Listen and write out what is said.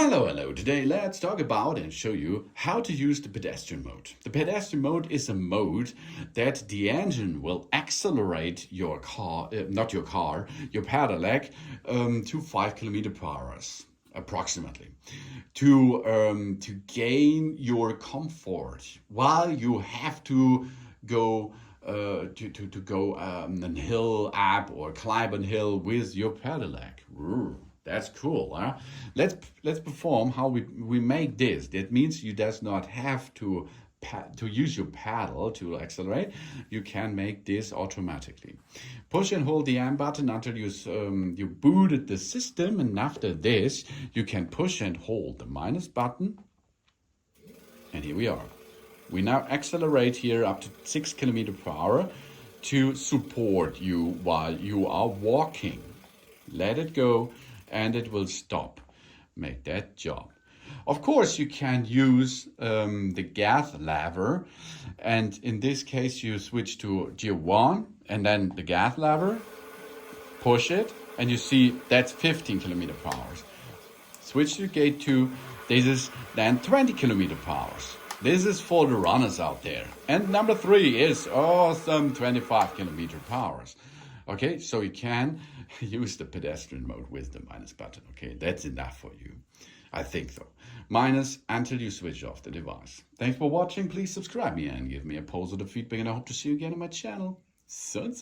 Hello. Today let's talk about and show you how to use the pedestrian mode. The pedestrian mode is a mode that the engine will accelerate your car, your pedelec to 5 km/h approximately to gain your comfort while you have to go to go a hill up or climb a hill with your pedelec. That's cool, huh? Let's perform how we make this. That means you does not have to use your paddle to accelerate. You can make this automatically. Push and hold the M button until you booted the system, and after this you can push and hold the minus button. And here we are. We now accelerate here up to 6 km/h to support you while you are walking. Let it go and it will stop. Make that job. Of course, you can use the gas lever, and in this case you switch to gear 1 and then the gas lever, push it, and you see that's 15 km/h. Switch to gate 2, this is then 20 km/h. This is for the runners out there. And number 3 is awesome 25 km/h. Okay, so you can use the pedestrian mode with the minus button. Okay, that's enough for you. I think so. Minus until you switch off the device. Thanks for watching. Please subscribe me and give me a positive feedback, and I hope to see you again on my channel soon.